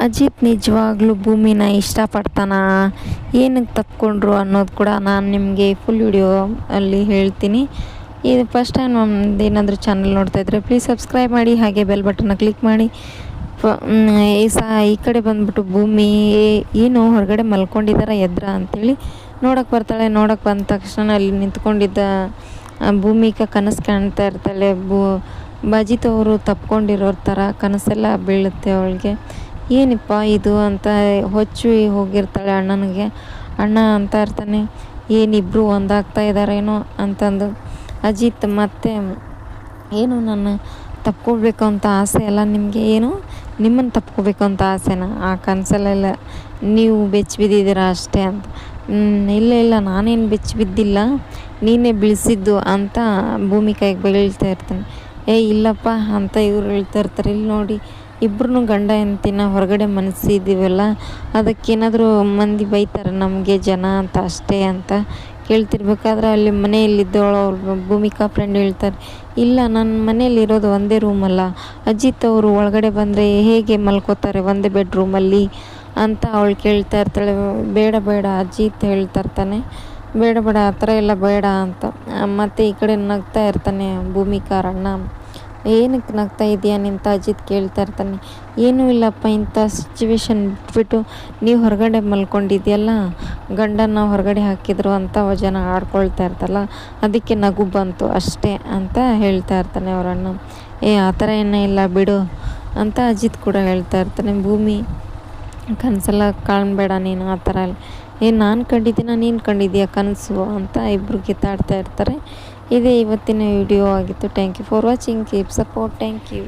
ಅಜಿತ್ ನಿಜವಾಗ್ಲೂ ಭೂಮಿನ ಇಷ್ಟಪಡ್ತಾನ, ಏನಕ್ಕೆ ತಪ್ಕೊಂಡ್ರು ಅನ್ನೋದು ಕೂಡ ನಾನು ನಿಮಗೆ ಫುಲ್ ವಿಡಿಯೋ ಅಲ್ಲಿ ಹೇಳ್ತೀನಿ. ಇದು ಫಸ್ಟ್ ಟೈಮ್ ನಮ್ದು ಏನಾದರೂ ಚಾನಲ್ ನೋಡ್ತಾಯಿದ್ರೆ ಪ್ಲೀಸ್ ಸಬ್ಸ್ಕ್ರೈಬ್ ಮಾಡಿ, ಹಾಗೆ ಬೆಲ್ ಬಟನ್ನ ಕ್ಲಿಕ್ ಮಾಡಿ. ಈ ಕಡೆ ಬಂದ್ಬಿಟ್ಟು ಭೂಮಿ ಏನು ಹೊರಗಡೆ ಮಲ್ಕೊಂಡಿದ್ದಾರ ಎದ್ರ ಅಂಥೇಳಿ ನೋಡೋಕೆ ಬರ್ತಾಳೆ. ನೋಡೋಕೆ ಬಂದ ತಕ್ಷಣ ಅಲ್ಲಿ ನಿಂತ್ಕೊಂಡಿದ್ದ ಭೂಮಿಕ ಕನಸು ಕಾಣ್ತಾ ಇರ್ತಾಳೆ. ಅಜಿತ್ ಅವರು ತಪ್ಕೊಂಡಿರೋರ ಥರ ಕನಸೆಲ್ಲ ಬೀಳುತ್ತೆ ಅವಳಿಗೆ. ಏನಪ್ಪ ಇದು ಅಂತ ಹೊಚ್ಚು ಹೋಗಿರ್ತಾಳೆ ಅಣ್ಣನಿಗೆ. ಅಣ್ಣ ಅಂತ ಇರ್ತಾನೆ, ಏನಿಬ್ಬರು ಒಂದಾಗ್ತಾ ಇದ್ದಾರೇನೋ ಅಂತಂದು. ಅಜಿತ್ ಮತ್ತೆ ಏನು ನನ್ನ ತಪ್ಕೊಳ್ಬೇಕು ಅಂತ ಆಸೆ ಅಲ್ಲ ನಿಮಗೆ, ಏನು ನಿಮ್ಮನ್ನು ತಪ್ಕೋಬೇಕು ಅಂತ ಆಸೆನಾ? ಆ ಕನಸಲ್ಲೆಲ್ಲ ನೀವು ಬೆಚ್ಚಿ ಬಿದ್ದಿದ್ದೀರಾ ಅಷ್ಟೇ ಅಂತ. ಇಲ್ಲ ಇಲ್ಲ ನಾನೇನು ಬೆಚ್ಚಿ ಬಿದ್ದಿಲ್ಲ, ನೀನೇ ಬೀಳಿಸಿದ್ದು ಅಂತ ಭೂಮಿಕಾಯಿಗೆ ಬೀಳ್ತಾ ಇರ್ತಾನೆ. ಇಲ್ಲಪ್ಪ ಅಂತ ಇವ್ರು ಹೇಳ್ತಾ ಇರ್ತಾರೆ. ಇಲ್ಲಿ ನೋಡಿ, ಇಬ್ಬರೂ ಗಂಡ ಹೆಂಡ್ತಿನ ಹೊರಗಡೆ ಮನಸ್ಸಿದ್ದೀವಲ್ಲ, ಅದಕ್ಕೇನಾದರೂ ಮಂದಿ ಬೈತಾರೆ ನಮಗೆ ಜನ ಅಂತ ಅಷ್ಟೇ ಅಂತ ಕೇಳ್ತಿರ್ಬೇಕಾದ್ರೆ ಅಲ್ಲಿ ಮನೆಯಲ್ಲಿದ್ದವಳು ಅವ್ರ ಭೂಮಿಕಾ ಫ್ರೆಂಡ್ ಹೇಳ್ತಾರೆ, ಇಲ್ಲ ನನ್ನ ಮನೆಯಲ್ಲಿರೋದು ಒಂದೇ ರೂಮಲ್ಲ, ಅಜಿತ್ ಅವರು ಒಳಗಡೆ ಬಂದರೆ ಹೇಗೆ ಮಲ್ಕೋತಾರೆ ಒಂದೇ ಬೆಡ್ರೂಮಲ್ಲಿ ಅಂತ ಅವಳು ಕೇಳ್ತಾ ಇರ್ತಾಳೆ. ಬೇಡ ಬೇಡ ಅಜಿತ್ ಹೇಳ್ತಾ ಇರ್ತಾನೆ, ಬೇಡ ಬೇಡ ಆ ಥರ ಎಲ್ಲ ಬೇಡ ಅಂತ. ಮತ್ತು ಈ ಕಡೆ ನಗ್ತಾ ಇರ್ತಾನೆ ಭೂಮಿಕಾರ ಅಣ್ಣ. ಏನಕ್ಕೆ ನಗ್ತಾ ಇದೆಯಾ ನಿಂತ ಅಜಿತ್ ಕೇಳ್ತಾ ಇರ್ತಾನೆ. ಏನೂ ಇಲ್ಲಪ್ಪ, ಇಂಥ ಸಿಚುವೇಶನ್ ಬಿಟ್ಬಿಟ್ಟು ನೀವು ಹೊರಗಡೆ ಮಲ್ಕೊಂಡಿದ್ಯಲ್ಲ, ಗಂಡನ ಹೊರಗಡೆ ಹಾಕಿದ್ರು ಅಂತ ಜನ ಆಡ್ಕೊಳ್ತಾ ಇರ್ತಲ್ಲ, ಅದಕ್ಕೆ ನಗು ಬಂತು ಅಷ್ಟೇ ಅಂತ ಹೇಳ್ತಾ ಇರ್ತಾನೆ ಅವರಣ್ಣ. ಆ ಥರ ಏನೂ ಇಲ್ಲ ಬಿಡು ಅಂತ ಅಜಿತ್ ಕೂಡ ಹೇಳ್ತಾ ಇರ್ತಾನೆ. ಭೂಮಿ ಕನಸೆಲ್ಲ ಕಾಣಬೇಡ ನೀನು ಆ ಥರ ಎಲ್ಲ. ನಾನು ಕಂಡಿದ್ದೀನ ನೀನು ಕಂಡಿದ್ದೀಯ ಕನಸು ಅಂತ ಇಬ್ಬರು ಕಿತ್ತಾಡ್ತಾ ಇರ್ತಾರೆ. ಇದೇ ಇವತ್ತಿನ ವಿಡಿಯೋ ಆಗಿತ್ತು. Thank you for watching, keep support, thank you.